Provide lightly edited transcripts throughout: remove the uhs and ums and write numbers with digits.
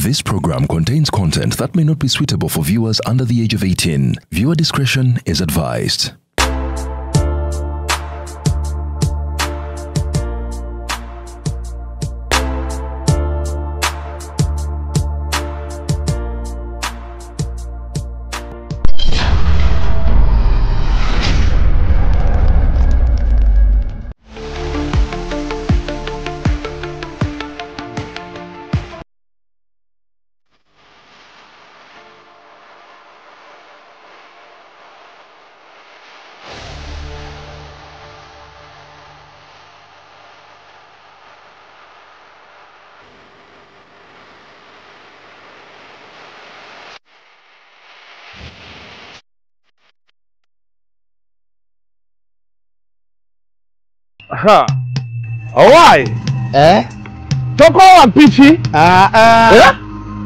This program contains content that may not be suitable for viewers under the age of 18. Viewer discretion is advised. Aha. Why? Toko wa pichi?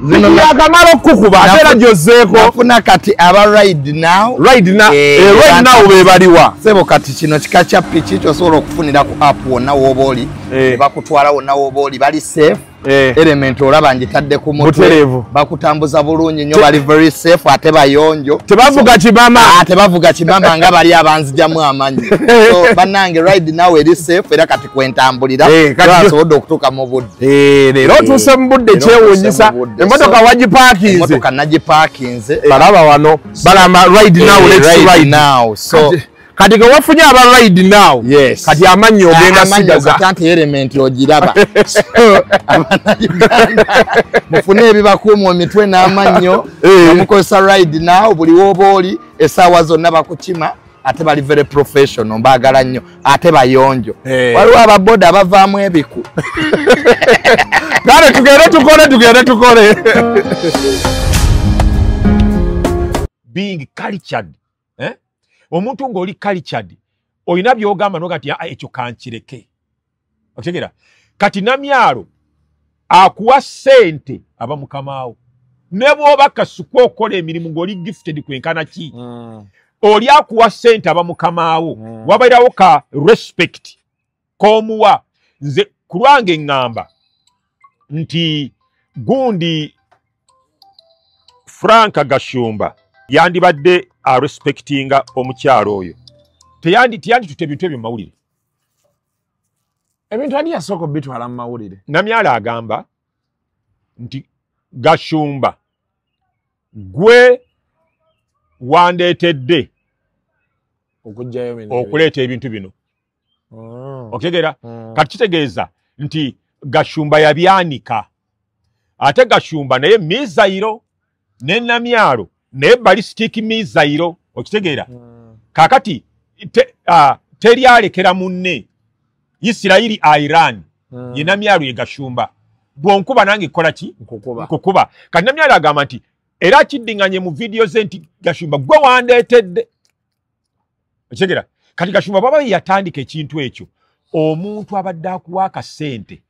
Zino ya kamaro kukuba atera jozeko. Nafuna kati aba ride now. Ride now. Ride now bebaliwa. Sebo kati kino kikacha pichi kyo solo okufunira ku app wonna woboli. Bakutwala wonna woboli bali safe. Element olaba njitadde ku mutwe. Bakutambuza bulungi nnyo bali very safe ate bayonjo. Tebavuga kibama. Tebavuga kibama nga bali abanzijamu amanyi. So banange ride now eri safe era kati kwentambulira. Twasobola okutuuka mu budde. Leero tuse mu budde kyewunyisa. Emotoka wagiparkinze. Emotoka nagiparkinze. Balaba wano. Balama ride now, let's ride now. So kati ke wafunye aba ride now. Yes. Kati amanyi ogenda sigaza. Kati element ogiraba. Mufune ebibakuuma omitwe n'amannyo. Mukozesa ride now buli woboli essaawa zonna bakukima. Ate bali very professional mbagala nnyo ate bayonjo. Waliwo ababoda abavaamu ebiku. Kale tugende tukole. Being cultured. Omuntu ng'oli cultured olina by'ogamba n'ogati ekyo kankireke. Okitegera? Kati namyalo akuwa ssente aba mukamaawo. Ne bw'oba kasuka okola emirimu ng'oli gifted kwenkana ki? Oli akuwa ssente aba mukamaawo. Wabairawo ka respect k'omuwa. Nze ku lwange ngamba nti gundi Frank Gashumba yandibadde respectinga omukyalo oyo. Teyandi tute bintu ebyo mawulire. Ebintu ani yasoko bitwala mu mawulire. Namyala agamba nti Gashumba gwe wandeetedde okujjayo mino okuleeta ebintu bino. Okitegeera? Kati kitegeeza nti Gashumba yabyanika. Ate Gashumba naye Mizairo ne Namyalo ne ballistic missile okitegeera. Kakati teri alekera munne Isiraili Iran ye Namyalo ye Gashumba bwonkuba nange kola ki nkukuba. Kati Namyalo agamba nti era kiddinganye mu video ze nti Gashumba gwe wandeetedde. Okitegeera? Kati Gashumba baba yatandika ekintu ekyo omuntu abadde akuwa akasente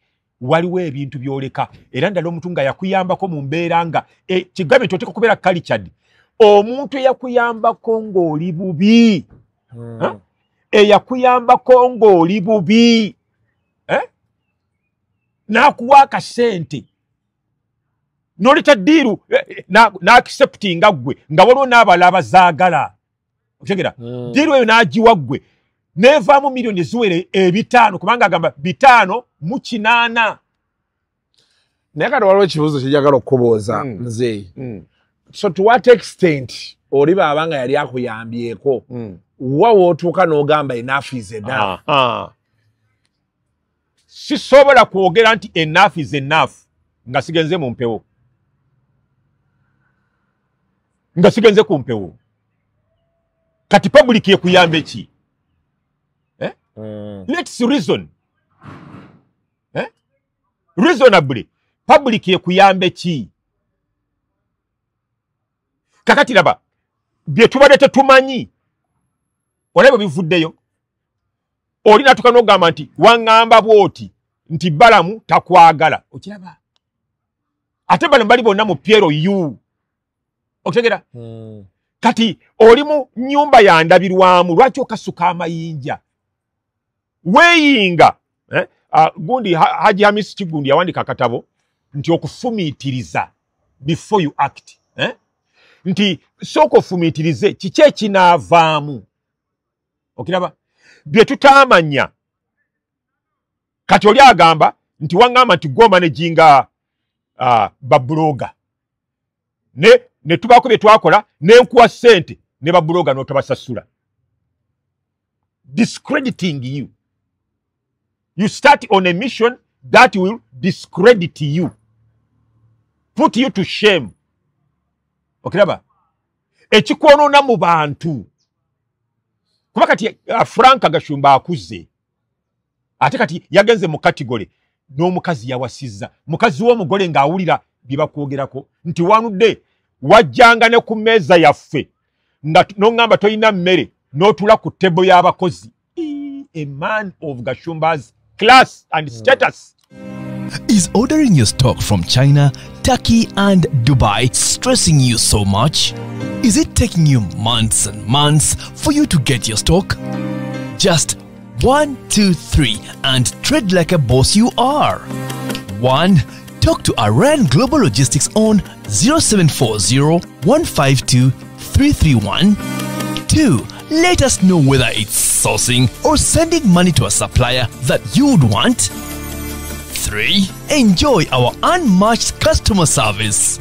waliwo ebintu byoleka era ndala omuntu nga yakuyambako mu mbeera nga kigambe nti oteeka kubeera cultured. Omuntu eyakuyambako ng'oli bubi. Eyakuyambako ng'oli bubi. N'akuwa akasente. N'oleta ddiiru n'acceptinga ggwe nga waliwo n'abalala abazaagala. Okitegeera? Ddiiru eyo n'agiwa ggwe. Neevaamu miliyoni eziwere 5 kubanga agamba 508. Naye kati waliwo ekibuuzo kijagala okukubooza nze. So to what extent oli baabanga yali akuyambyeko wa wootuuka n'ogamba enough is enough? Sisobola kwogera nti enough is enough nga sigenze mu mpewo. Nga sigenze ku mpewo. Kati public ekuyambe ki? Let's reason. Reasonably. Public ekuyambe ki? Kakati laba bye tubadde tetumanyi olaba bivuddeyo. Oli natuka n'ogamba nti waŋŋamba bwoti nti Balamu takwagala. Okiraba? Ate bano bali bonna mu Piero yu. Okitegeera? Kati oli mu nnyumba ya ndabirwamu lwaki okasuka amayinja? Weeyinga. Gundi Haji Hamisi Kigundi yawandika akatabo nti okufumiitiriza before you act. Nti soko fumitirize kiche kinavaamu. Okiraba bye tutamanya. Kati oli agamba nti wangamba nti goma ne jinga babloga. Ne tubako bye twakola ne nkuwa sente ne babloga no tabasasula. Discrediting you. You start on a mission that will discredit you. Put you to shame. Okiraba ekikoonona mu bantu kuba kati Frank Gashumba akuze ate kati yagenze mu category n'omukazi yawasiza mukazi w'omugole ng'awulira bibakwogerako nti wanudde wajjanga ne ku meza yaffe nga n'ongamba toyina mmere n'otula ku tebo y'abakozi. A man of Gashumba's class and status. Is ordering your stock from China, Turkey and Dubai stressing you so much? Is it taking you months and months for you to get your stock? Just 1, 2, 3 and trade like a boss you are. 1. Talk to Aran Global Logistics on 0740 152 331. 2. Let us know whether it's sourcing or sending money to a supplier that you would want. 3. Enjoy our unmatched customer service.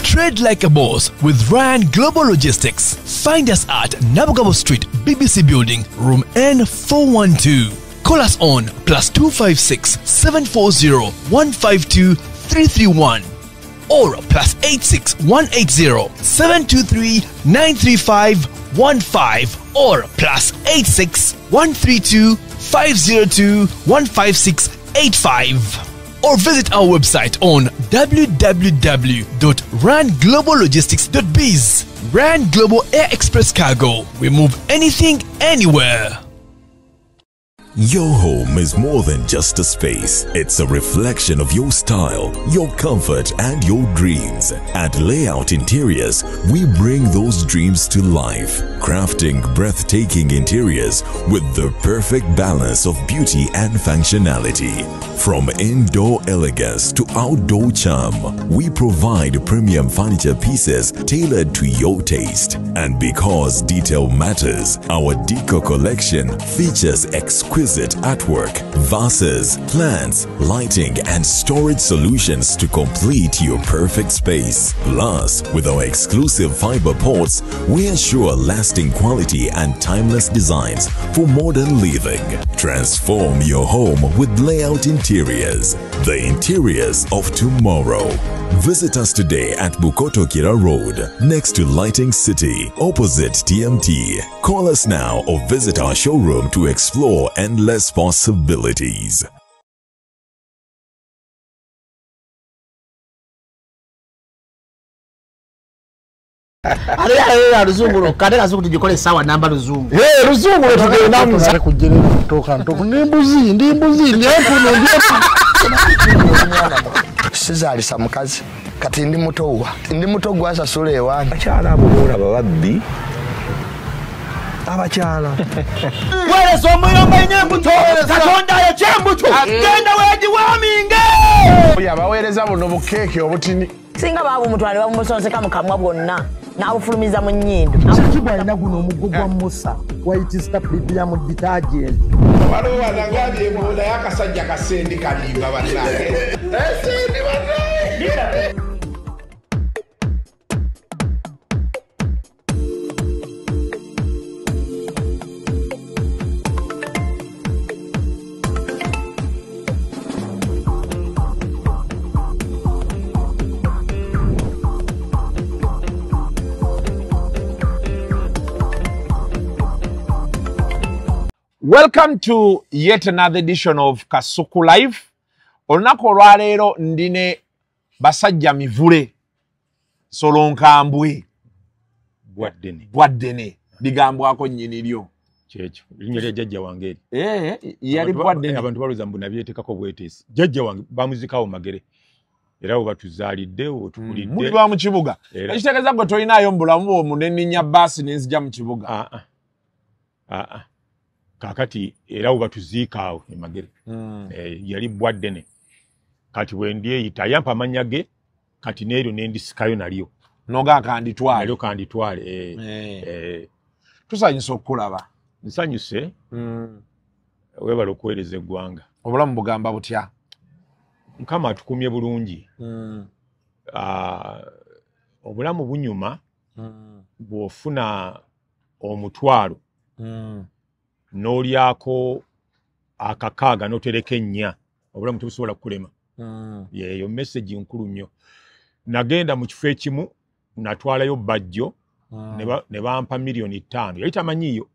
Trade like a boss with Ryan Global Logistics. Find us at Nabugabo Street, BBC Building, room N412. Call us on +256 740 152 331 or +86 180 723 935 15 or +86 132 502 156 85 or visit our website on www.rangloballogistics.biz. Rand Global Air Express Cargo. We move anything, anywhere. Your home is more than just a space. It's a reflection of your style, your comfort, and your dreams. At Layout Interiors, we bring those dreams to life, crafting breathtaking interiors with the perfect balance of beauty and functionality. From indoor elegance to outdoor charm, we provide premium furniture pieces tailored to your taste. And because detail matters, our Deco collection features exquisite artwork, vases, plants, lighting, and storage solutions to complete your perfect space. Plus, with our exclusive fiber ports, we ensure lasting quality and timeless designs for modern living. Transform your home with Layout Interiors, the interiors of tomorrow. Visit us today at Bukoto Kira Road, next to Lighting City, opposite TMT. Call us now or visit our showroom to explore endless possibilities. Aliya ruzungu kadera zuku tujikole sawa namba ruzungu. Ruzungu tugenda muza kujere kutoka ntoko ndimbuzi nyefuno Sizali samukazi kati ndi muto gwasa sule ewana akyala abulura bababbi abakyala wale somuyomba nyembuto katonda ya chembuto genda weji waminge yabawereza buno bukeke obutini singa babu mutwale bamusonseka mukamwa bwonna n'abufulumiza mu nnyindo kibwa ina guno omugogwa Musa white star premium detergent waliwo wanangabi ebola yakasajja kasendi kalimba bannange esendi bannange. Welcome to yet another edition of Kasuku Live. Olunaku olwaleero ndine basajja mivule solonkambwe bwaddene ligambwako nnyini lyo kyekyo linnya lya jjajja wange yali bwaddene abantu baluza mbu nabyetekako bweteesi jjajja wange bamuzikawo magere era bwe batuzaalidde otukulidde muli ba mu kibuga ekitegeeza gwe tolinayo mu bulamu bwo munenninya baasi nenzija mu kibuga kakati era bwe batuziika awo emagere yali bwaddene kati bwe ndyeyita yampa amannya ge kati neero nendisikayo nalyo noga kanditwale nalyo kanditwale tusanyusa okulaba nsanyuse webala okuweereza eggwanga obulamu bugamba butya Mukama atukumye bulungi obulamu bunyuma bw'ofuna omutwalo n'olyako akakaaga n'otereka ennya obulamu tebusobola kukulema yeeyo message nkulu nnyo nagenda mu kifo ekimu natwalayo bajjo ne bampa $5,000,000 yali tamanyiyo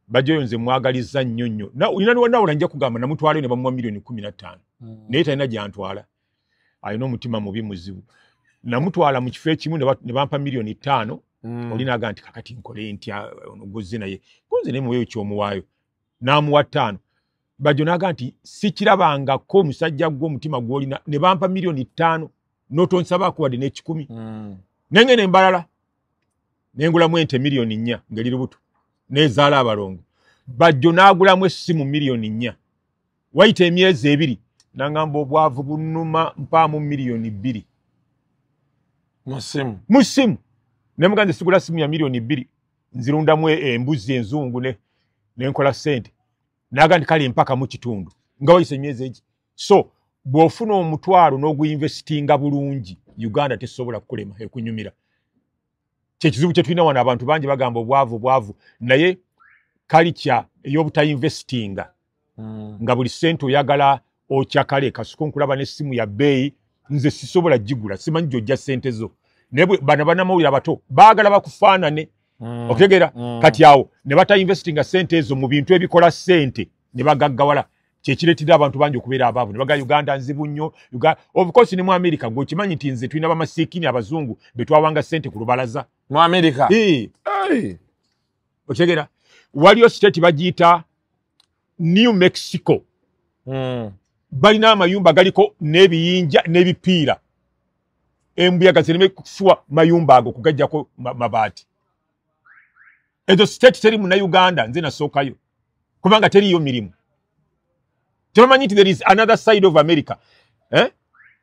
bajjo yo nze mwagaliza nnyo olina niwanawola nja kugamba namutwalayo ne bamuwa $15,000,000 naye talina gyantwala alina omutima mubi muzibu namutwala mu kifo ekimu ne bampa $5,000,000 olinaga nti kakati nkole ntya onogoze naye kunze ne muweyo kyomuwaayo n'amuwa 5 bajjo naga nti sikirabangako omusajja gw'omutima gw'olina ne bampa $5,000,000 n'otonsabako wadde n'ekikumi nengene embalala nengulamu ente $4,000,000 ngeri lubuto nezaala abalongo bajjo n'agulamu essimu $4,000,000 wayita emyezi 2 nangamba obwavu bunuma mpaamu $2,000,000 musimu nemuganze sigula simu ya $2,000,000 nzirundamu embuzi enzungu nenkola sente naga ndi kale mpaka mu kitundu nga wayise emyezi egi so bw'ofuna omutwalo n'oguyinvestinga bulungi Uganda tesobola kukulema ekunyumira kyekizibu kye tulina wano abantu bangi bagamba obwavu naye culture ey'obutayinvestinga nga buli sente oyagala okyakale kasuku nkulaba n'essimu ya bbeeyi nze sisobola gigula simanyi gyojja sente zo naye bano bannamawulire abato baagala bakufaanane okitegeera kati awo ne batayinvestinga sente ezo mu bintu ebikola sente ne bagaggawala kyekireetera abantu bangi okubeera abaavu ne baga Uganda nzibu nnyo of course ne mu America gwekimanyi nti nze tulina bamasiikini abazungu betwawanga sente ku lubalaza mu America okitegeera waliyo state bagiyita New Mexico balina amayumba galiko n'ebiyinja n'ebipiira embuyaga zireme kufuwa mayumba ago kugajjako mabaati ezo state teri mu Uganda nze nasookayo kubanga teriyo mirimu tebamanyi nti there is another side of America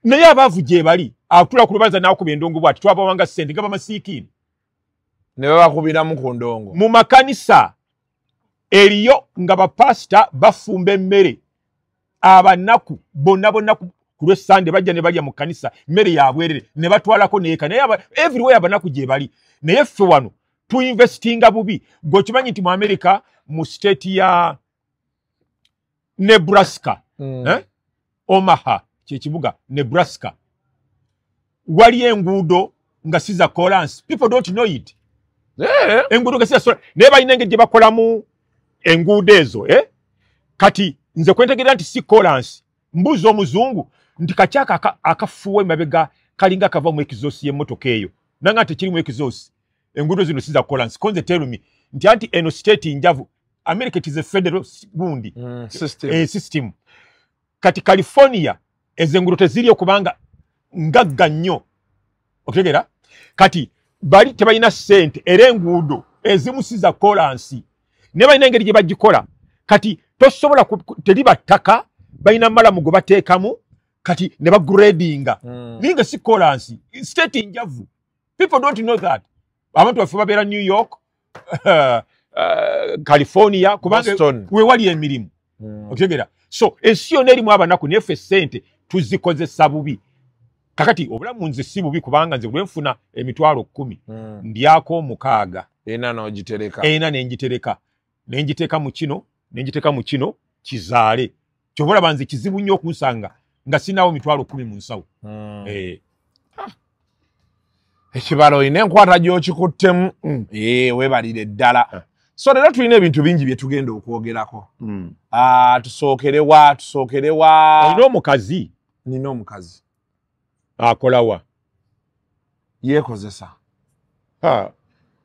naye abaavu gye bali atula ku lubaza n'akuba endongo bwati twabawanga sente nga bamasiikini ne babakubiramu ku ndongo mu makanisa eriyo nga bapasita bafumba emmere abanaku bonna ku lw'Essande bajja ne balya mu kanisa mmere ya bwerere ne batwalako neeka naye everywhere abanaku gye bali naye ffe wano tuinvestinga bubi gwekimanyi nti mu America mu state ya Nebraska Omaha kyekibuga Nebraska wali enguudo nga siza Collins people don't know it enguudo nga siza naye balina engeri gye bakolamu enguudo ezo kati nze kwentegerera nti si Collins mbuzi omuzungu nti kakyaka akafuwa emabega kalinga kava mu exhaust y'emmotoka eyo nanga tekirimu exhaust enguudo zino siza Collins konze tell me nti anti eno state njavu America is a federal gundi system kati California ezenguudo teziri okubanga ngagga nnyo okitegeera kati bali tebalina sente era enguudo ezimu siza Collins ne balina engeri gye bagikola kati tosobola teriba ttaka balina malamu gwe bateekamu kati ne bagradinga ninga si Collins state njavu people don't know that abantu baffe babeera New York California kubanga we wali emirimu okitegeera so ensi yonna erimu abanaku naye ffe sente tuzikozesa bubi kakati obulamu nze si bubi kubanga nze bwenfuna $10,000 ndyako 6 ena nenjitereka mu kino kizaale kyobola banze kizibu nnyo okunsanga nga sinaawo $10,000 mu nsawo ekibalo ine enkwata gy'okikuttemu weebalire ddala so leero tulina ebintu bingi bye tugenda okwogerako tusookere wa olina omukazi nina omukazi akolawa yeekozesa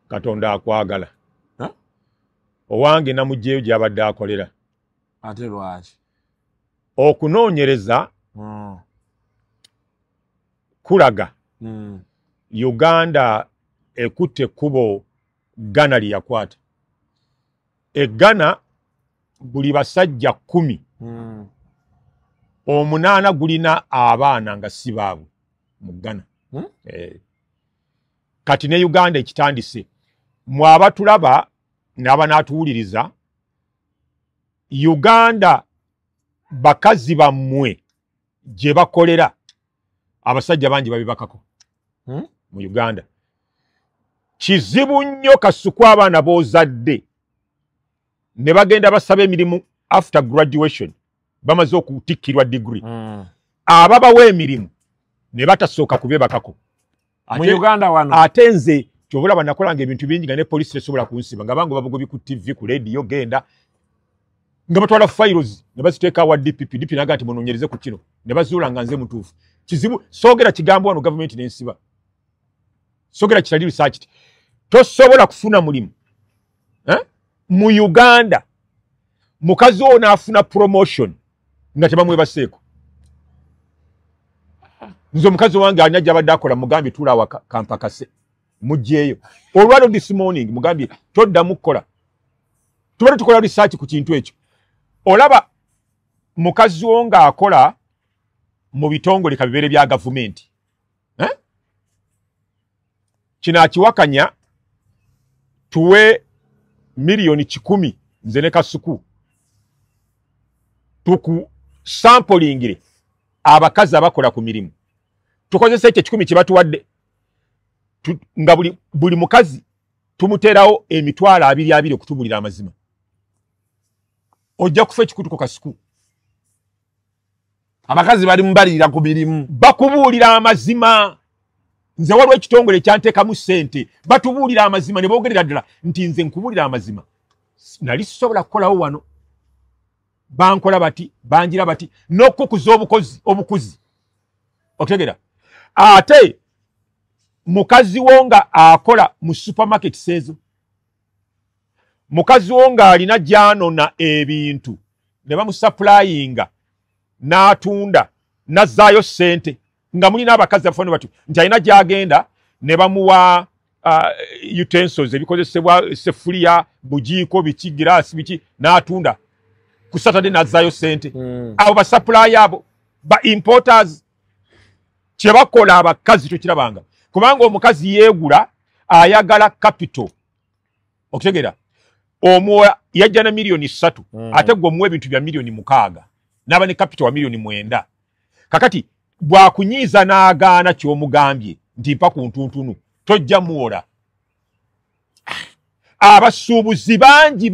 Katonda akwagala owange namugyeyo gy'abadde akolera ate lwaki okunoonyereza kulaga Uganda ekutte ekkubo Ghana lye yakwata Ghana buli basajja 10 8 gulina abaana nga si baabwe mu Ghana. Kati ne Uganda ekitandise mwaba tulaba naba natuwuliriza Uganda bakazi bammwe gye bakolera abasajja bangi babibakako mu Uganda. Kizibu nnyo Kasuku abaana bozadde ne bagenda basaba emirimu after graduation bamaze okutikkirwa degree ababawa emirimu ne batasooka kubebakako mu Uganda wano. Ate nze kyobulaba nakolanga ebintu bingi nga ne police tesobola kunsiba nga bango bavugobi ku TV ku radio genda nga batwala files ne baziteeka wa DPP naga ati munonyereze ku kino ne bazuula nga nze mutuufu. Kizibu soogera kigambo wano government n'ensiba. Soogera kitali research. Tosobola kufuna mulimu. Mu Uganda mukazi ono afuna promotion nga tebamwebaseeko. Nze omukazi wange anyajja abadde akola mugambye tuula awa kampakase mujjeeyo. Olwalo this morning mugambye toddamu kukola. Tubadde tukola research ku kintu ekyo. Olaba mukazi wo ng'akola mu bitongole kabibere bya gavumenti. Kino akiwakanya tuwe milioni 10 nze ne Kasuku tuku samplingire abakazi abakola ku mirimu. Tukozesa ekyo 10 kye batuwadde nga buli mukazi tumuterawo emitwalo 2 okutubulira amazima. Ojja kufa ekikutuko Kasuku. Abakazi bali mbalira ku mirimu bakubuulira amazima. Nze waliwo ekitongole kyanteekamu ssente batubuulira amazima ne boogerera ddala nti nze nkubuulira amazima nali sisobola kukolawo wano. Bankola bati banjira bati n'okukuza obukuzi otegera. Ate mukazi wo nga akola mu supermarket sezo, mukazi wo nga alina gy'anona ebintu ne bamusupplyinga n'atunda n'azzaayo ssente nga mulina abakazi abafano bati nti alina gy'agenda ne bamuwa utensils ebikozesebwa sefuliya bujiiko biki giraasi biki n'atunda ku Saturday n'azzaayo ssente. Abo basupply abo ba importers kye bakola abakazi tokirabanga kubanga omukazi yeegula ayagala capital okutegera omuwa yajja na milioni 3 ate gwe omuwa ebintu bya milioni 6 n'aba ne capital wa milioni 9. Kakati bwakunyiiza n'agaana ky'omugambye nti mpa ku ntuntunu tojja muwola. Abasuubuzi bangi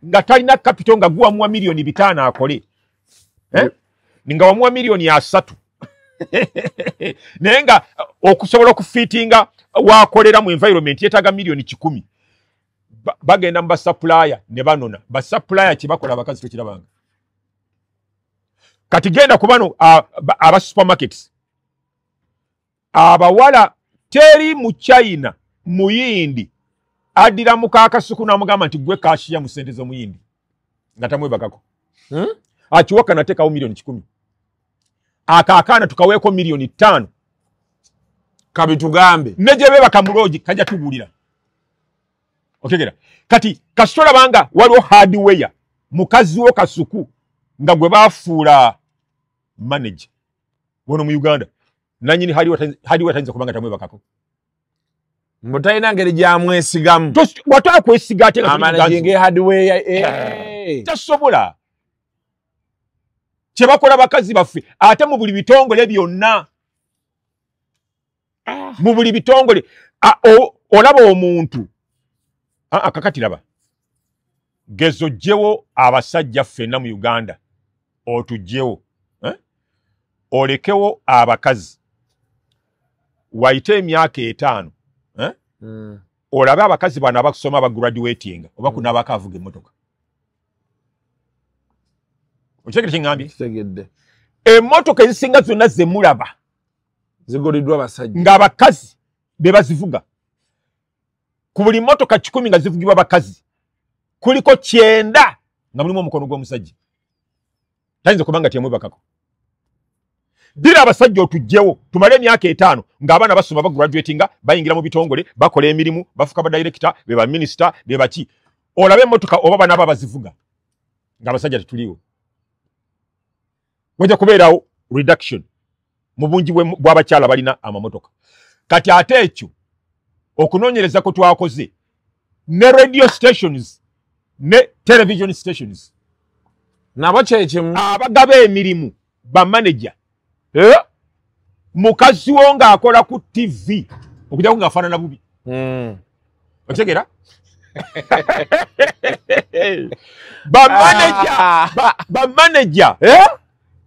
nga talina capital nga guwa muwa milioni 5 akole nga wamuwa milioni 3 naye nga okusobola okufitinga wakolera mu environment yetaaga milioni 10 bagenda mu basupplier ne banona. Basupplier kye bakola abakazi tokirabanga. Kati genda ku bano aba supermarkets abawala teri mu China muyindi adira mukakasuku n'amugamba nti gwe kashiya mu sente zo muyindi nga tamwebakako. Akiwaka nateekawo milioni 10 akaakaana tukaweeko milioni 5 kabitugambe neje bebaka muloji kajja tubulira otegera. Kati kasitola banga waliwo hardware mukazi wo Kasuku nga gwe bafuula manager wono mu Uganda nanyini hardware tanza kubanga tamwebakako mutaina ngeri gya mwesigamu watwa kwesiga ate nga amanaging hardware tasobola kye bakola bakazi baffe ate mu buli bitongole byonna mu buli bitongole olaba omuntu kakati laba gezo jewo abasajja ffenna mu Uganda otujjewo olekewo abakazi wayite emyaka 5 olabe abakazi bano abakusoma abagraduatinga oba kunabako avuga emmotoka. Okitegedde kye ngambye? Emmotoka ezisinga zonna ze mulaba zigoliddwa abasajja ng'abakazi be bazivuga. Ku buli mmotoka 10 nga zivugibwa abakazi kuliko 9 nga mulimu omukono gw'omusajja. Tayinza kubanga tyemwebakako. Dira abasajja otujjewo tumale emyaka 5 ng'abaana basoma bagraduatinga bayingira mu bitongole bakola emirimu bafuka ba director be ba minister be baki. Olabe emmotoka oba bana bazivuga ng'abasajja tetuliwo. Wajja kubeerawo reduction mu bungi bw'abakyala balina amamotoka. Kati ate ekyo okunoonyereza ko twakoze ne radio stations ne television stations nabo kyekimu abagaba emirimu bamanager mukazi wo ng'akola ku TV okujjako ng'afaanana bubi. Okitegera?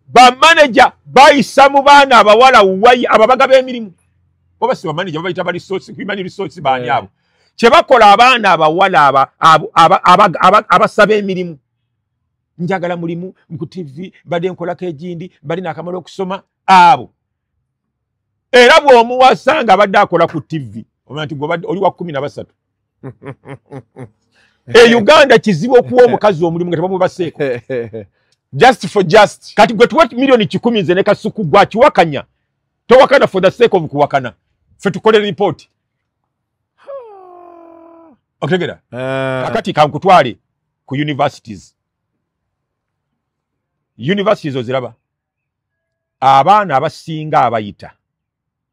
bamanager bayisa mu baana abawala wayi ababaga b'emirimu oba si bamanager babayita human resource baani abo kye bakola abaana abawala abasaba emirimu. Njagala mulimu ku TV badde nkolako egindi balina akamala okusoma abo era bw'omuwasa nga badde akola ku TV omanya nti oli wa 13. Uganda kizibu okuwa omukazi omulimu nga tebamubaseeko just for just. Kati gwe tuwa milioni 10 nze ne kasuku gwa kiwakanya towakana for the sake of kuwakana fe tukole report. Okitegera? Kakati kankutwale ku universities oziraba abaana abasinga abayita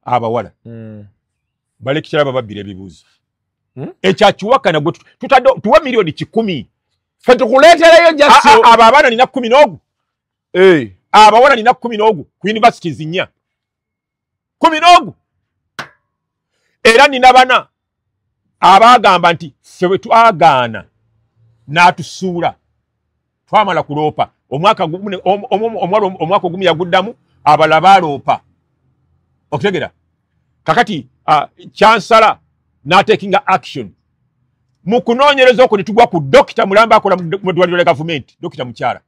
abawala balekitira bababbira ebibuuzo ekyakiwakana gwe tuwa milioni 10 fe tukuleeterayo just abo abaana nina 10 n'ogu abawala nina 10 n'ogu ku universities 4 10 n'ogu era nina bana abagamba nti ffe bwe twagaana n'atusuula twamala kuloopa omwaka ogumu yaguddamu abala baloopa. Okutegera kakati chansala n'atakinga action mu kunoonyereza okwo ne tugwa ku Dr. Mulamba akola mu ddwaliro lya gavumenti Dr. Mukyala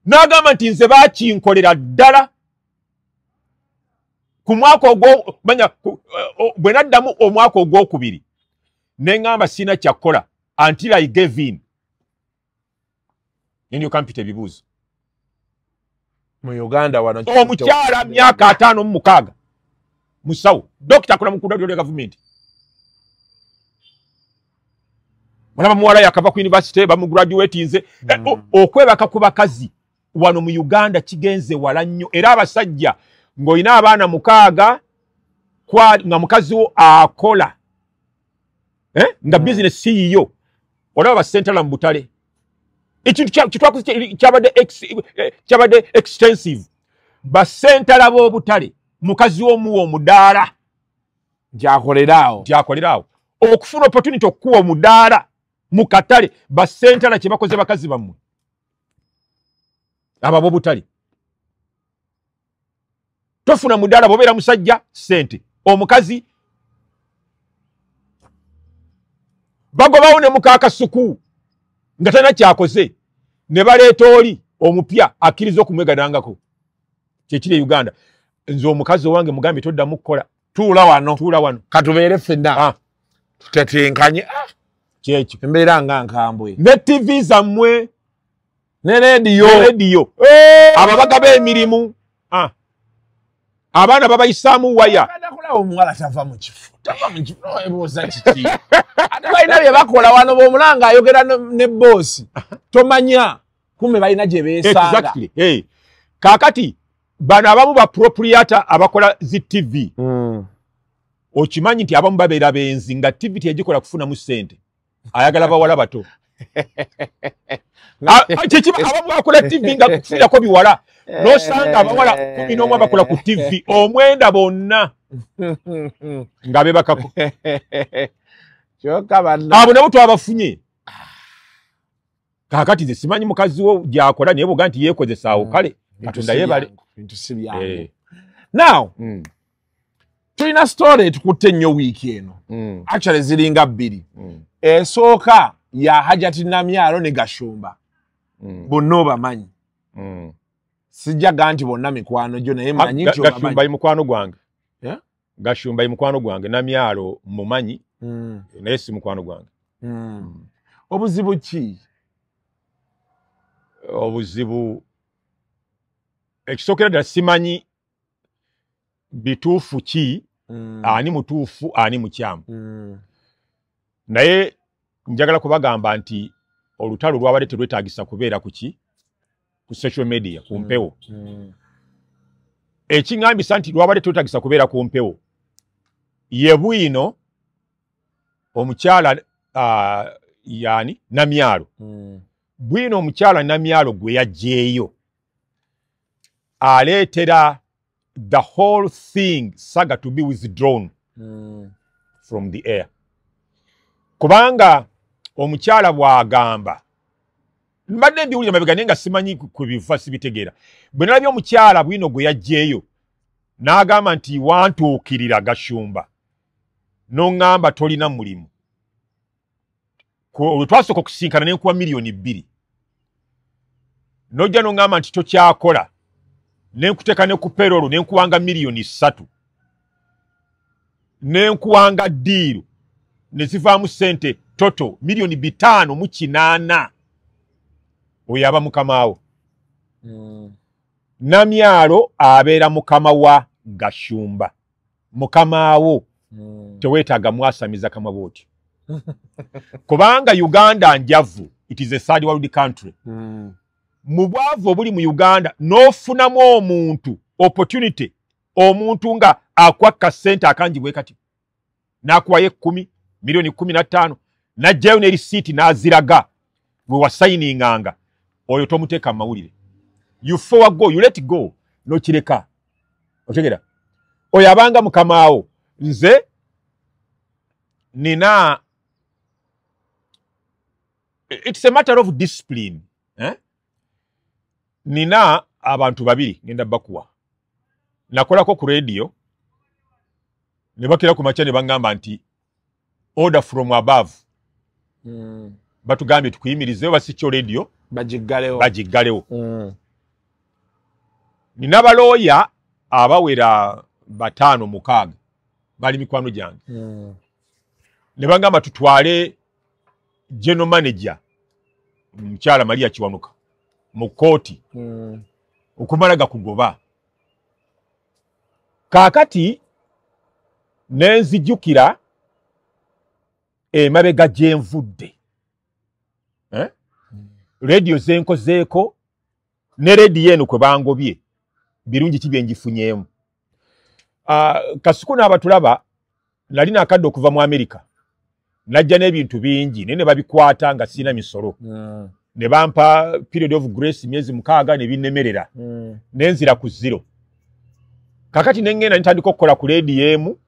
n'agamba nti nze baakinkolera ddala ku mwaka manya bwe naddamu omwaka ogwokubiri ne ngamba sina kyakkola until I gave in. Nyo kampita ebibuuzo mu Uganda wano omukyala myaka 56 musawo Dr. akola mu ddwaliro lya gavumenti mwana muwala yakava ku university bamugraduate nze okwebaka ku bakazi wano mu Uganda kigenze wala nnyo era abasajja ng'olina abaana 6 nga mukazi wo akola nga business CEO olaba ba central mu Butale ekintu kyabadde extensive ba central b'Obutale mukazi w'omuwa omudaala gyakolerawo okufuna opportunity okuwa omudaala mu katale ba central kye bakoze bakazi bammwe aba b'Obutale tofuna mudaala bw'obeera musajja sente omukazi bagobawo ne mukaakasuku nga talina kyakoze ne baleeta oli omupya akkiriza okumwegadangako kyekiri e Uganda. Nze omukazi owange mugambye toddamu kukola tuula wano katubeere ffenna tutetenkanye kyekyo embeera nga nkambwe ne TV zammwe ne radio ababaga b'emirimu abaana babayisaamu waya kulawo omuwala tava mu kifo ebooza kiki ate balina bye bakola wano bw'omulanga ayogera ne boosi tomanya kumbe balina gye beesanga. Exactly. Kaakati bano abamu ba proprietor abakola zi TV okimanyi nti abamu babeera benzi nga TV teyagikola kufunamu ssente ayagala bawala bato abamu bakola TV nga kufunirako biwala n'osanga abawala 11 bakola ku TV omwenda bonna nga bebakako abo nabo twabafunye. Kaakati nze simanyi mukazi wo gy'akola naye bwoga nti yeekozesa awo kale Katonda yeebale. Now tulina story tukutte nnyo wiiki eno actually ziringa 2 esooka ya Hajati Namyalo ne Gashumba bonna obamanyi sijjaga nti bonna mikwano gyo naye manyi nti Gashumba ye mukwano gwange Gashumba ye mukwano gwange Namyalo mumanyi naye si mukwano gwange. Obuzibu ki? Obuzibu ekisookera ddala simanyi bituufu ki ani mutuufu ani mukyamu naye njagala kubagamba nti olutalo lwabadde terwetaagisa kubeera ku social media ku mpewo Ekiŋŋambisa nti lwabadde twetagisa kubeera ku mpewo ye bwino omukyala yani Namyalo. Bwino omukyala Namyalo gwe yaggyeeyo aleetera the whole thing saga to be withdrawn from the air. Kubanga omukyala bw'agamba mbadde mbiwulira mabega naye nga simanyi ku biva sibitegeera. Bwe nalabye omukyala Bwino gwe yaggyeeyo n'agamba nti wantuukirira Gashumba n'oŋŋamba tolina mulimu. Olwo twasooka okusinkana ne nkuwa $2,000,000. N'ojja n'oŋŋamba nti tokyakola ne nkuteeka ne ku payroll ne nkuwanga $3,000,000 ne nkuwanga ddiiro ne zivaamu ssente toto $5,800,000. Oyo aba mukamaawo. Namyalo abeera mukama wa Gashumba. Mukamaawo teweetaaga mwasamiza kamwa bw'otyo. Kubanga Uganda njavu, it is a third world country. Mu bwavu obuli mu Uganda n'ofunamu omuntu opportunity omuntu nga akwakka ssente akanjibwe kati n'akuwayo 10 milioni 15 n'ajjayo ne receipt n'aziraga bwe wasayininganga oyo tomuteeka mu mawulire. You forward go, you let go, no kireka. Otegera oyo abanga mukamaawo. Nze nina it's a matter of discipline. Nina abantu babiri ngenda bakuwa. Nakolako ku radio ne bakira ku macha ne bangamba nti order from above. Batugambye tukuyimirize basi kyo radio bajiggalewo. Nina balooya abawera 5-6 bali mikwano gyange. Ne bangamba tutwale general manager Mukyala Maria Kiwanuka mu kooti okumala gakugoba. Kaakati nenzijukira emabega gyenvudde. Radio zenkozeeko ne radio eno kwe bangobye birungi ki byenjifunyeemu. Kasuku n'abatulaba nali nakadde okuva mu America. Najja n'ebintu bingi nene babikwata nga sina misolo. Ne bampa period of grace myezi 6 ne binnemerera. Nenzira ku 0. Kakati nengenda ntandika okukola ku radio emu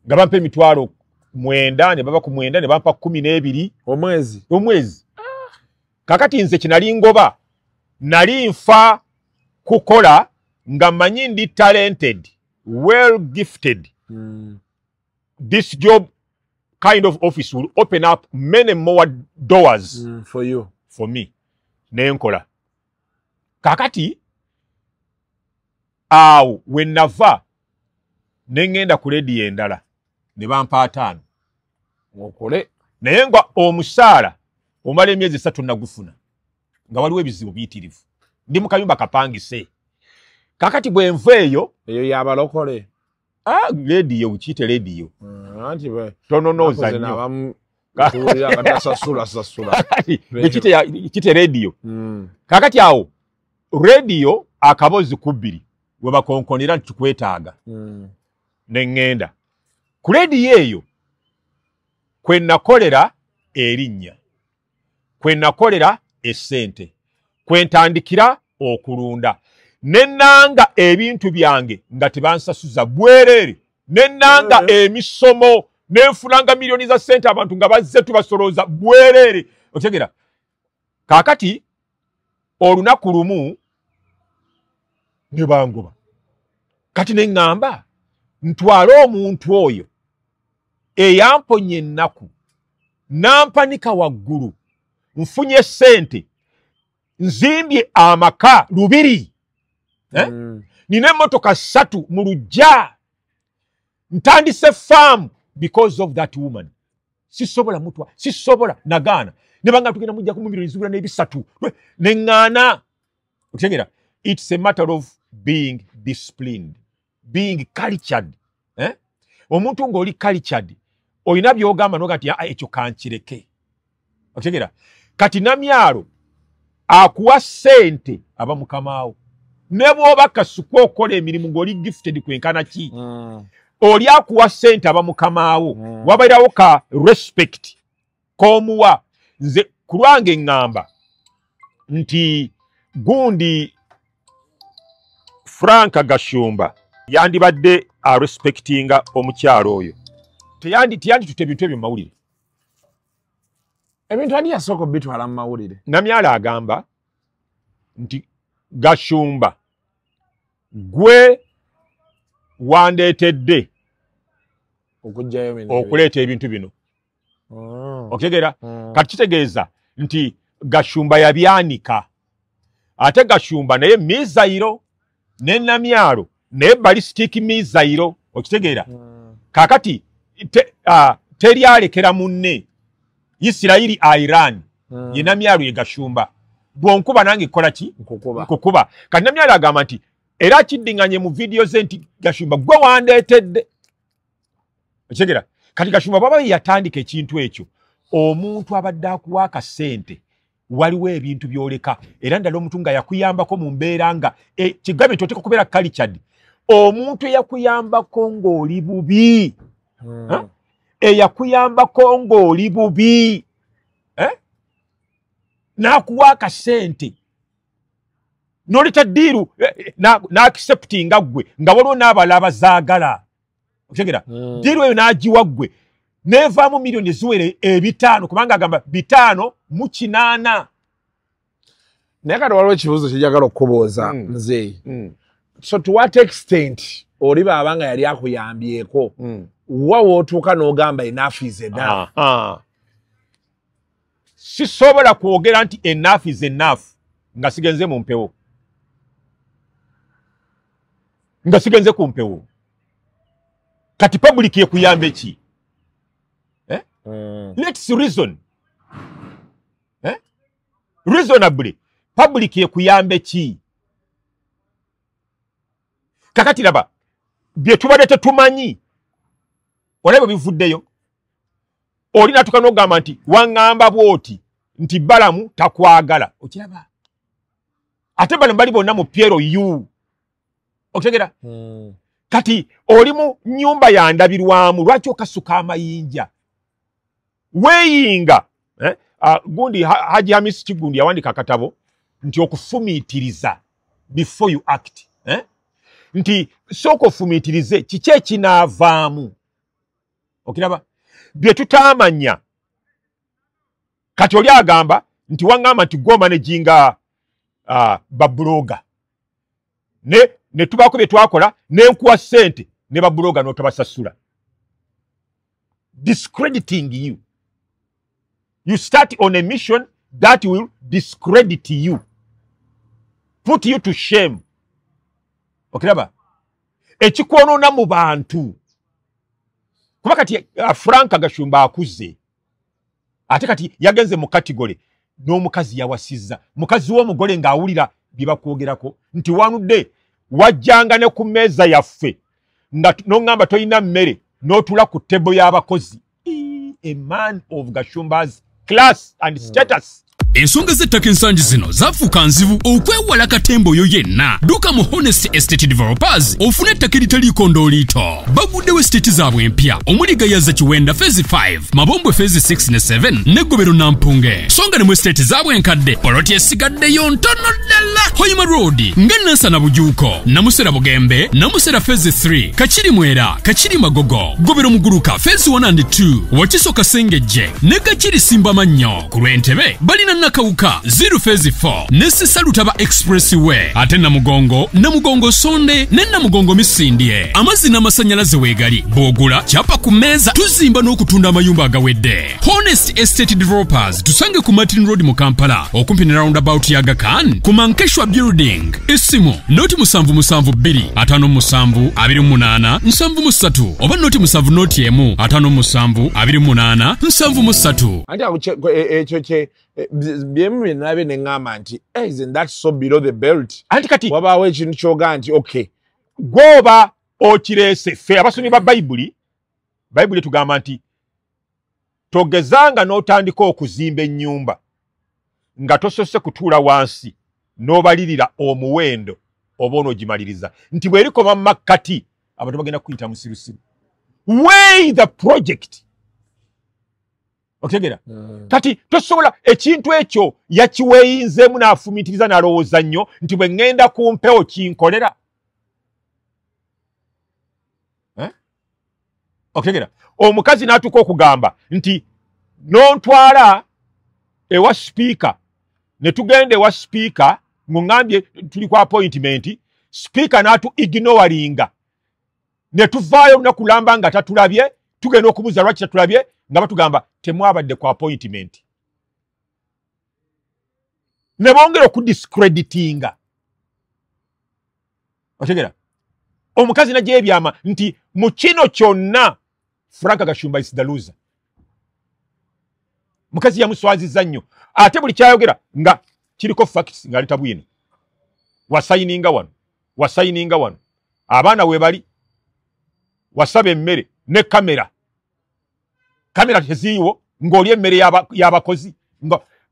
nga bampa emitwalo 9 ne baba ku 9 ne bampa 12 omwezi. Kakati nze kinali ngoba nali nfa kukola nga manyi ndi talented, well gifted. This job kind of office will open up many more doors for me. Nenkola. Kakati when nava nengenda ku radio endala ne bampa 5 okole naye nga omusaala omala emyezi 3 nagufuna nga waliwo ebizibu biyitirivu ndi mu kayumba kapangise. Kakati bwe nveeyo eyo yabalokole radio ukite radio anti bwe tononoza nnyo sasula kite radio. Kakati awo radio akabozi kubiri we bakonkonera tukwetaaga. Nengenda ku radio eyo kwe nakolera erinnya, kwe nakolera essente, kwe ntandikira okulunda, nenanga ebintu byange nga tebansasuza bwerere, nenanga emisomo nenfunanga milioni za sente abantu nga bazze tubasoloza bwerere. Otegera kakati olunaku lumu ne bangoba kati neŋŋamba ntwale omuntu oyo eyamponye ennaku nampanika waggulu nfunye sente nzimbye amaka 2 nina emmotoka 3 mu luggya ntandise farm because of that woman. Sisobola mutwa sisobola nagaana ne banga tugenda mujja ku milioni 2 neŋŋaana. Otegera it's a matter of being disciplined, being cultured. Omuntu ng'oli cultured oyina by'ogamba noga nti ekyo kankireke. Otegera kati Namyalo akuwa sente aba mukamaawo ne bw'oba kasuka okola emirimu ng'oli gifted kwenkana ki oli akuwa ssente aba mukamaawo wabairawo ka respect k'omuwa nze ku lwange ŋŋamba nti gundi Frank Gashumba yandibadde respectinga omukyalo oyo teyandi tute bintu ebyo mawulire ebintu ani yasooka bitwala mu mawulire Namyala agamba nti Gashumba gwe wandeetedde okuleeta ebintu bino okitegeera kati kitegeeza nti Gashumba yabyanika ate Gashumba naye mizairo ne Namyalo naye ballistic mizairo okitegeera kakati teri alekera munne Isirairi Iran ye Namyalo ye Gashumba bwonkuba nange kola ki nkukuba kati Namyalo agamba nti era kiddinganye mu video ze nti Gashumba gwe wandeetedde okitegeera kati Gashumba baba yatandika ekintu ekyo omuntu abadde akuwa akasente waliwo ebintu byoleka era ndala omuntu nga yakuyambako mu mbeera nga kigambe nti oteeka okubeera cultured omuntu eyakuyambako ng'oli bubi eyakuyambako ng'oli bubi n'akuwa akasente n'oleta ddiiru n'acceptinga ggwe nga waliwo n'abala abazaagala okitegeera ddiiru eyo n'agiwa ggwe neevaamu miliyoni eziwere 5 kubanga agamba 508 naye kati waliwo ekibuuzo kijagala okukubooza nze so to what extent oli baaba nga yali akuyambyeko wa wootuuka n'ogamba enough is enough sisobola kwogera nti enough is enough nga sigenze mu mpewo nga sigenze ku mpewo kati public ekuyambe ki let's reason reasonably public ekuyambe ki kakati laba bye tubadde tetumanyi olaba bivuddeyo oli natuka n'ogamba nti waŋŋamba bwoti nti Balamu takwagala okiraba ate bano bali bonna mu pyero yu okitegeera kati oli mu nnyumba yandabirwamu lwaki okasuka amayinja weeyinga gundi Haji Hamis Kigundi yawandika akatabo nti okufumiitiriza before you act nti sooka ofumiitirize kiki ekinaavaamu okiraba bye tutaamanya kati oli agamba nti waŋŋamba nti gw'omanaginga babuloga ne tubaako bye twakola n'enkuwa ssente ne babuloga n'otobasasula discrediting you. You start on a mission that will discredit you, put you to shame. Okiraba ekikwonoona mu bantu kuba kati Frank Gashumba akuze ate kati yagenze mu category n'omukazi yawasizza mukazi w'omugole ng'awulira bye bakwogerako nti wanudde wajjanga ne ku mmeeza yaffe nga n'oŋŋamba toyina mmere n'otula ku ttebo y'abakozi. A man of Gashumba's class and status. Ensonga z'ettaka ensangi zino zafuuka nzibu okwewala katembo oyo yenna. Dduka mu Honest Estate Developers ofune ettaka eritaliiko ndooliito. Baguddewo estate zaabwe empya omuli Gayaza Kiwenda Phase 5, Mabombwe Phase 6 ne 7 ne Gobero Nampunge. Songa ne mu estate zaabwe enkadde poloti esigaddeyo ntono ddala. Hoima Road, Nganansa na Bujuuko, Namusera Bugembe, Namusera Phase 3, Kachiri Mwera, Kachiri Magogo, Gobero Muguruka Phase 1 and 2, Wakiso Kasengejje ne Kachiri Simba Mannyo. Ku Lwentebe balina Nakawuka 0 Phase 4 ne Sisalutaba Expressway ate Namugongo Sonde ne Namugongo Misindye. Amazzi n'amasanyalaze weegali bw'ogula kyapa ku mmeeza tuzimba n'okutunda amayumba agawedde. Honest Estate Developers tusange ku Martin Road mu Kampala okumpi ne roundabout ya Aga Khan ku Mankeshwa Building. Isimu noti 772 57 28 73 oba noti 7 57 28 73. Anti BM nabe nengama nti isn't that so below the belt? Anti kati wabawo ekintu kyoga nti okay goba okirese fe abasomi ba Bible tugamba nti togezanga n'otandika okuzimba ennyumba nga tosose kutuula wansi n'obalirira omuwendo oba onoogimaliriza nti bwerikoma mu makkati abantu bagenda kuyita musirusiru weigh the project okitegera kati tosobola ekintu ekyo yakiweeyinzeemu n'afumiitiriza n'alowooza nnyo nti bwe ŋŋenda ku mpewo kinkolera okitegera omukazi n'atuuka okugamba nti n'ontwala ewa sipiika ne tugenda ewa sipiika ng'oŋŋambye tuli ku appointment sipiika n'atu ignoringa ne tuvaayo olunaku lulamba nga tatulabye tugenda okubuuza lwaki tatulabye nga batugamba temwabadde ku appointment ne bongera okudiscreditinga otegera omukazi najja ebyama nti mu kino kyonna Frank Gashumba is the loser mukazi yamuswazizza nnyo ate buli kyayogera nga kiriko facts nga aleta bwino wasayininga wano abaana we bali wasaba emmere ne kamera teziiwo ng'oli emmere y'abakozi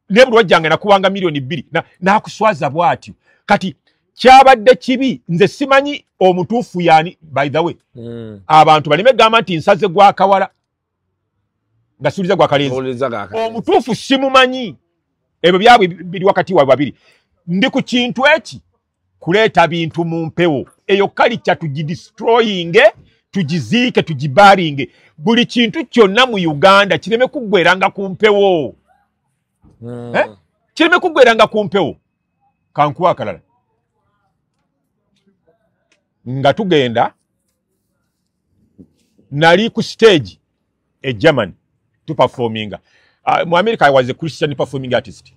ne buli wajjanga nakubanga $2,000,000 n'akuswaza bw'atyo kati kyabadde kibi nze simanyi omutuufu yaani by the way abantu balime gamba nti nsaze gwa kawala nga siwuliza gwa kalenzi omutuufu simumanyi ebyo byabwe biri wakati wa babiri ndi ku kintu eki kuleeta bintu mu mpewo eyo kalicha tugidestroyinge tugiziike tugibaringe buli kintu kyonna mu Uganda kireme kuggweranga ku mpewo kireme kuggweranga ku mpewo kankuwa akalala nga tugenda nali ku stage e Germany to performinga mu America I was a Christian performing artist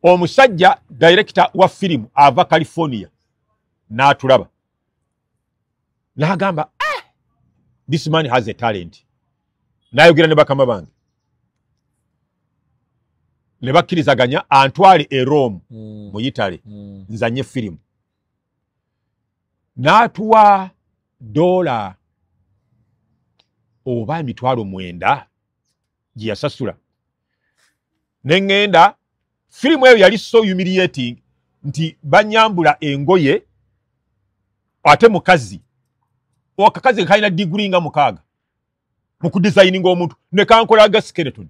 omusajja director wa film ava California n'atulaba n'agamba this man has a talent n'ayogera ne bakama bange ne bakkirizaganya antwale e Rome mu Italy nzanye film n'atuwa $9 oba $9,000 gye yasasula neŋŋenda firimu eyo yali so humiliating nti banyambula engoye ate mukazi okakazi kalina degree nga 6 mu kudesigninga omuntu ne kankolaga skeleton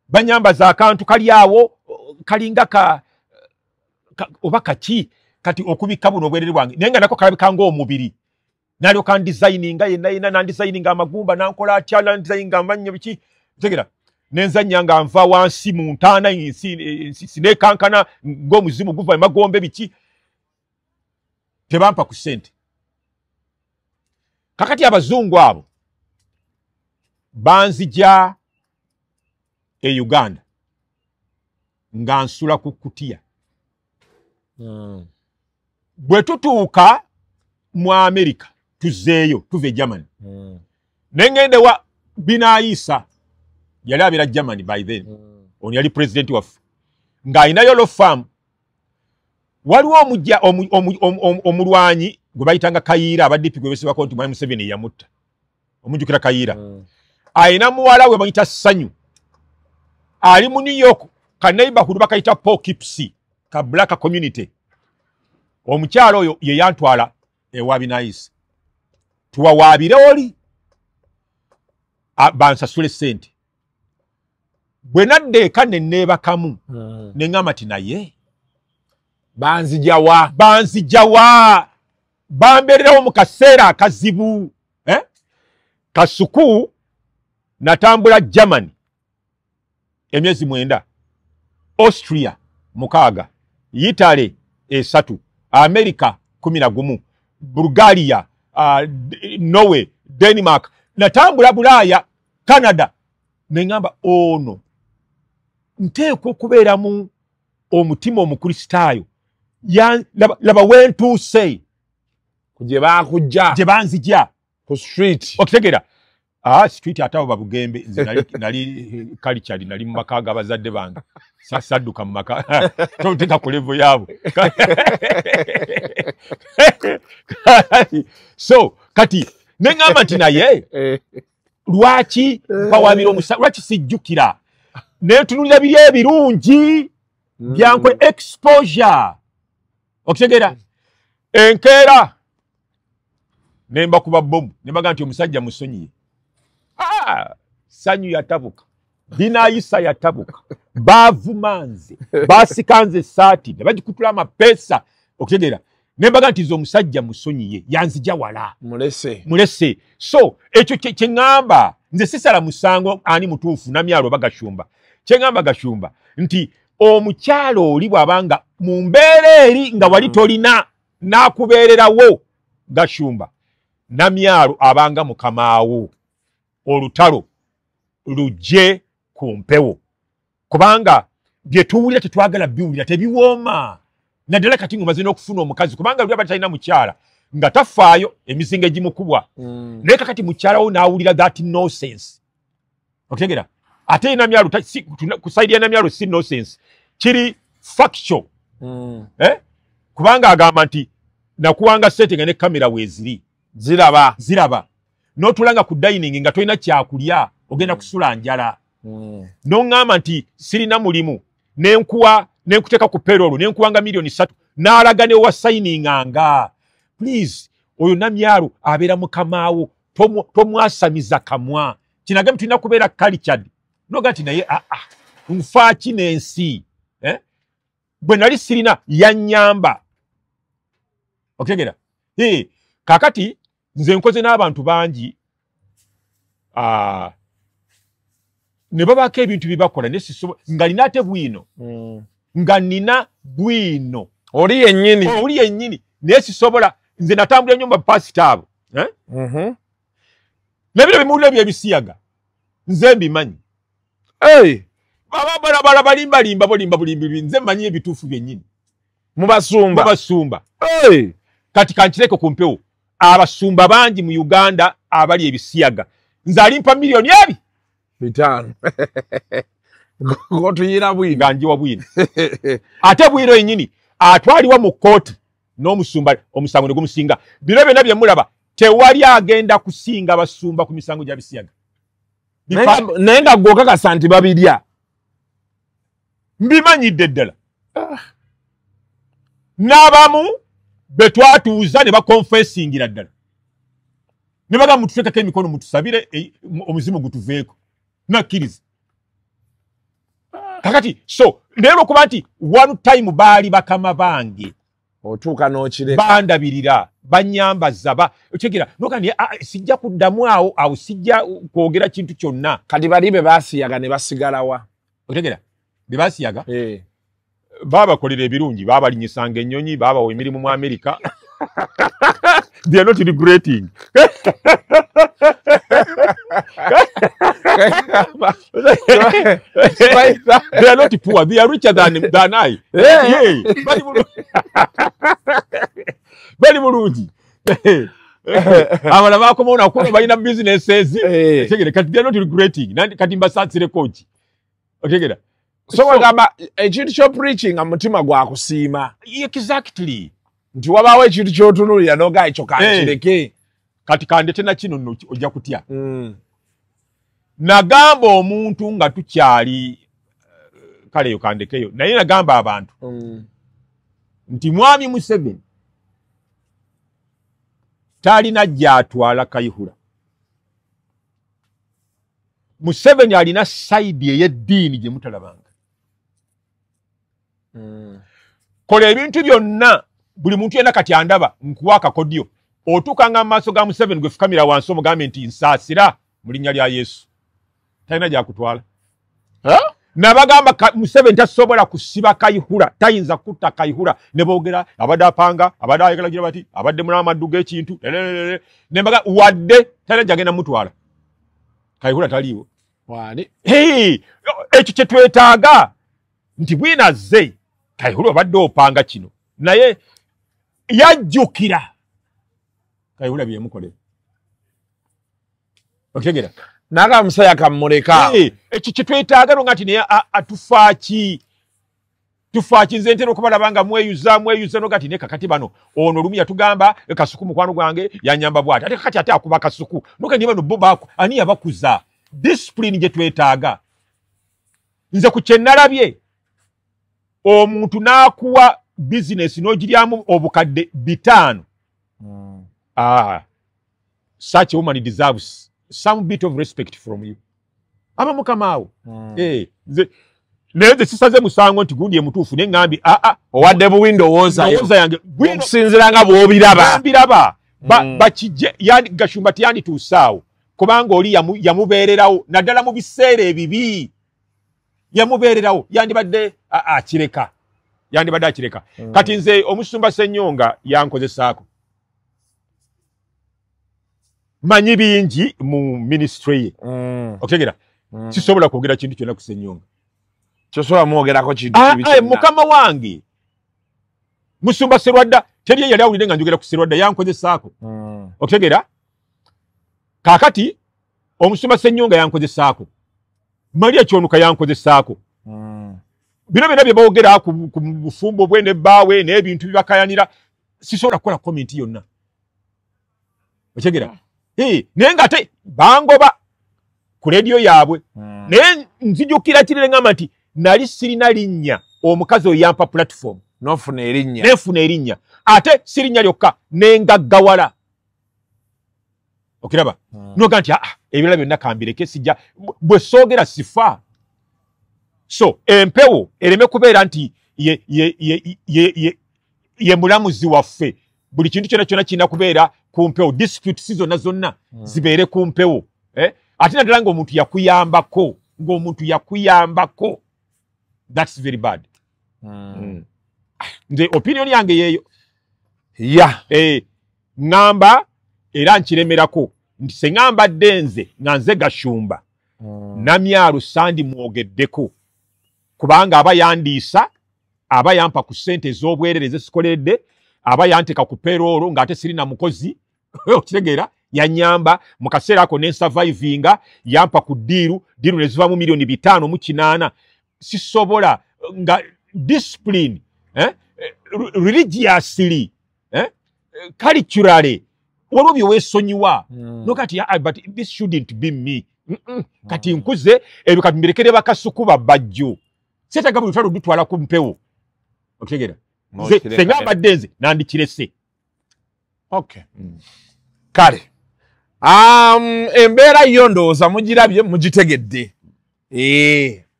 banyambaza akantu kali awo kalinga oba kaki kati okubika buno obwerere bwange nenga nako kalabika ng'omubiri nalyo kan designinga yenna na designinga amagumba nankola atya na designinga amannyo biki tegera nenzanya nga nva wansi mu ntaana sine kankana ng'omuzimu guva emagombe biki tebampa ku sente kakati abazungu abo banzija e Uganda nga nsula ku kutiya bwe tutuuka mu America tuzeeyo tuve Germany nengende wa Binaisa yali abira Germany by then on yali president waffe ng'ayinayo lo farm waliwo omulwanyi gwe bayitanga Kayiira abaddipi gwe besibako nti Mwai Museveni yamutta omujjukira Kayiira ayina muwala we bayita Sanyu ali mu New York ka neighborhood bakayita Poughkeepsie ka black community omukyalo oyo ye yantwala ewa Binaisa tuwawaabire oli bansasule sente bwe nadde eka ne neebakamu ne ŋŋamba ti naye banzijawa bambeererawo mu kaseera akazibu kasuku natambula Germany emyezi 9 Austria 6 Italy 3 America 11 Bulgaria Norway Denmark natambula Bulaaya Canada nengamba ono nteekwa okubeeramu omutima omukristaayo laba wentuuse gye bakujja gye banzija ku street okitegeera street ate abo babugembe nze nali culture nali mu maka g'abazadde bange sadduka mu maka toteeka ku level yaabo so kati neŋŋamba nti naye lwaki mpawabira lwaki sijjukira neetunulira biri ebirungi byankwe exposure Okutegera enkeera nemba kuba bomu nembaga nti omusajja musonyiye sanyu yatabuka dinayisa yatabuka bavumanze basikanze saati nebagikutula amapesa okutegera nembaga nti omusajja musonyiye yanzija wala mulese so ekyo kyeŋŋamba nze sisala musango ani mutuufu namyalo bagashumba kyeŋŋamba gashumba nti omukyalo oli bw'abanga mu mbeera eri nga wali tolina n'akubeererawo gashumba namyalo abanga mukamaawo olutalo lujje ku mpewo kubanga bye tuwulira tetwagala biwulira tebiwooma naddala kati ngomaze n'okufuna omukazi kubanga luli aba talina mukyala nga tafaayo emizinga egimukubwa naye kakati mukyalawo n'awulira that nonsense okutegera ate namyalo ku saidi ya namyalo si nonsense kiri factual kubanga agamba nti nakuwanga sente nga ne kamera weeziri ziraba n'otulanga ku dining nga tolina kyakulya ogenda kusula njala n'oŋŋamba nti sirina mulimu nenkuteeka ku payroll nenkuwanga $3,000,000 n'alaga ne wasayininganga please oyo namyalo abeera mukamaawo tomwasamiza kamwa kinagambye tulina kubeera cultured noga nti naye nfaaki n'ensi bwe nali sirina yannyamba okutegera kakati nze nkoze n'abantu bangi ne babaako ebintu byebakola nga nina ate bwino nga nina bwino oli yennyini naye sisobola nze natambula ennyo bapasita abo nebiro bimuwulira byebisiyaga nze mbimanyi babalabala balimbalimba bolimba bulimbi nze mmanyi ebituufu byennyini mubasumba kati kankireko ku mpewo abasumba bangi mu Uganda abali ebisiyaga nze alimpa $5,000,000 ngotuyira bwino ganjiwa bwino ate bwino yennyini atwaliwa mu kooti n'omusumba omusango ne gumusinga biro byonna bye mulaba tewali agenda kusinga abasumba ku misango gya bisiyaga naye nga gwokakasa nti babirya mbimanyidde ddala n'abamu be twatuuza ne bakonfesingira ddala ne bagamba mututeekako emikono mutusabire omuzimu gutuveeko nakkiriza kakati so naye lwokuba nti one time baali bakama bange otuuka n'okireka bandabirira banyambaza okyegera nokandi sijja kuddamu awo sijja kwogera kintu kyonna kati bali be baasiyaga ne basigalawa otegera be baasiyaga baabakolera ebirungi baabalinyisanga ennyonyi baabawa emirimu mu Amerika they are not regretting they are not poor, they are richer than I. Bali mulungi abala bakomawo nakuno balina businesses kati they are not regretting kati mbasansire koji otegera so wagamba ekintu kyo preaching mutima gwakusiima exactly nti wabaawo ekintu kyotunulira noga ekyo kankireke kati kandete na kino nno ojja kutya nagamba omuntu nga tukyali kale yo kandekeyo naye nagamba abantu nti mwami Museveni talina gyatwala Kayihura. Museveni alina saidi ey'eddiini gye mutalabanga. Kola ebintu byonna buli muntu yenna kati andaba nkuwa akakodyo otuukanga mu maaso ga Museveni gwe fukamira wansi omugambe nti nsaasira mu linnya lya Yesu. Talina gyakutwala. Nabagamba Museveni tasobola kusiba Kayihura, tayinza kutta Kayihura ne boogera abadde apanga abadde ayagala gira bati abadde mu amaddu g'ekintu nembaga wadde talina gyagenda mutwala. Kayihura taliiwo. Wani ekyo kye twetaaga nti bwinazze Kayihura obadde opanga kino naye yajjukira Kayihura bye yamukolera. Okitegera naga musaya kamuleka ekyo kye twetaaga nga nti naye atufaaki nze ntera okubalabanga mweyuza no gati ne kakati bano ono lumu yatugamba Kasuku mukwano gwange yanyamba bwati ate kakati ate akuba Kasuku noka ndi bano bo ani yabakuza discipline gye twetaaga nze ku kye nalabye omuntu n'akuwa business n'ogiryamu obukadde 5 such a woman deserves some bit of respect from you. Aba mukamaawo neze sisaze musango nti gundi emutuufu ne ngambi owadde buwindowooza yange okusinziranga bw'obiraba bakijje yani Gashumba tiyandituusaawo kubanga oli yamubeererawo naddala mu biseera ebibi yamubeererawo yandibadde akireka kati nze omusumba Ssenyonga yankozesaako manyi bingi mu ministry ye oktegera sisobola kwogera kintu kyonna ku Ssenyonga kyosobola mwogerako kintu mukama wange musumba Sserwadda teri yali awulire nga njogera ku Sserwadda yankozesaako oktegera kakati omusumba Ssenyonga yankozesaako Maria Kyonuka yankozesaako bino bye boogera ku bufumbo bwe ne baawe n'ebintu bibakayanira sisobola kukola comment yonna oktegera naye nga ate bangoba ku radio yaabwe naye nzijukira kirengamba nti nali sirina linnya omukazi oyo yampa platform nofuna erinnya ate sirinnya lyokka nengaggawala okiraba noga nti ebirala byonna kambireke sijja bwe soogera sifa so empewo ereme kubeera nti ye mulamuzi waffe buli kintu kyonna kirina kubeera ku mpewo dispute zonna zibeere ku mpewo ate naddala ng'omuntu yakuyambako that's very bad nze opinion yange yeeyo ngamba era nkiremerako nti sengamba denze nga nze Gashumba Namyalo sandi mwogeddeko kubanga aba yandiisa aba yampa ku ssente ez'obwerere zikoledde aba yanteka ku payroll ng'ate sirina mukozi okitegeera yanyamba mu kaseera ako ne survivinga yampa ku diiru ne ziva mu $5,800,000 sisobola nga discipline religiously culturally waliwo bye weesonyiwa nokati but this shouldn't be me kati nkuze ebyo kati mbirekere bakasuku babajjo setaga buli lutalo dutwala ku mpewo okitegeera sengamba denze nandikirese okay kale embeera yo ndowooza mugirabye mugitegedde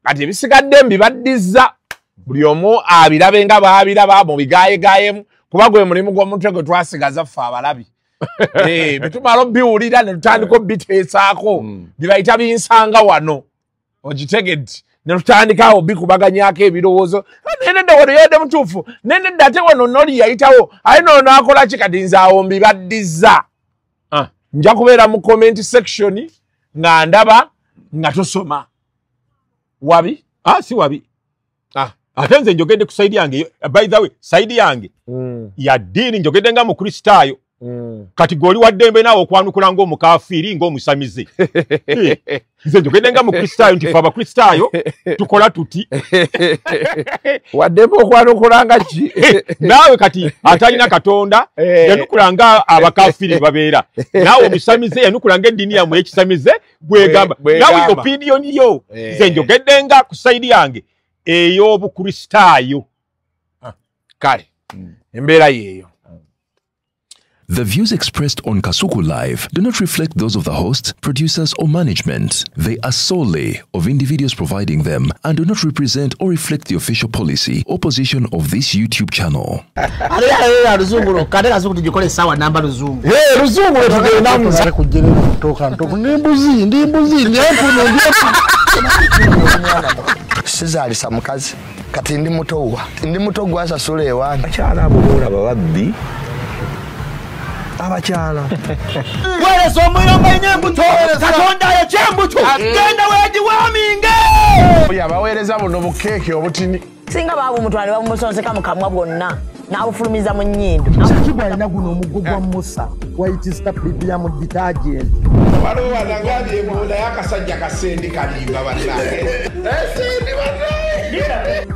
kati ebisigadde mbibaddiza buli omu abirabe nga baabiraba mu bigaayegayemu kuba gwe mulimu gw'omutwe gwe twasigaza ffe abalabi bitumala biwulira ne tutandika obiteesaako bibayita binsanga wano ogitegedde ne tutandikawo bikubaganyako ebirowoozo nenedda wano yadde mutuufu nenedda ate wano noli yayitawo aye noono akola ki kati nze awo mbibaddiza nja kubeera mu comment section nga ndaba nga tosoma wabi si wabi ate nze njogedde ku side yange by the way side yange ya dini njogedde nga mukristaayo kati goli waddembe naawe okwanukula ng'omukafiiri ng'omusamize nze njogedde nga mukristaayo nti fe abakristaayo tukola tuti waddembe okwanukula nga ki naawe kati atalina katonda yanukula nga abakafiiri babeera naawe omusamize yanukula nga eddiini yammwe ekisamize bwegamba naawe opiniyoni yo nze njogedde nga ku side yange ey'obukristaayo kale embeera yeeyo. The views expressed on Kasuku Live do not reflect those of the hosts, producers, or management. They are solely of individuals providing them and do not represent or reflect the official policy or position of this YouTube channel. Sizalisa mukazi kati ndi muto gwa sasula ewange akyala abo boolaba babbi abakyala wereso omuyomba enyembuto katonda yekyembuto genda wegiwaminge yabaweereza buno bukeeke obutini singa baabo omutwale bamumusonseka mu kamwa bwonna n'abufulumiza mu nnyindo kibwa alina guno omuggo gwa musa waitisita premium detergent waliwo wanagambye embunda y'akasajja kasendi kalimba bannange esendi bannange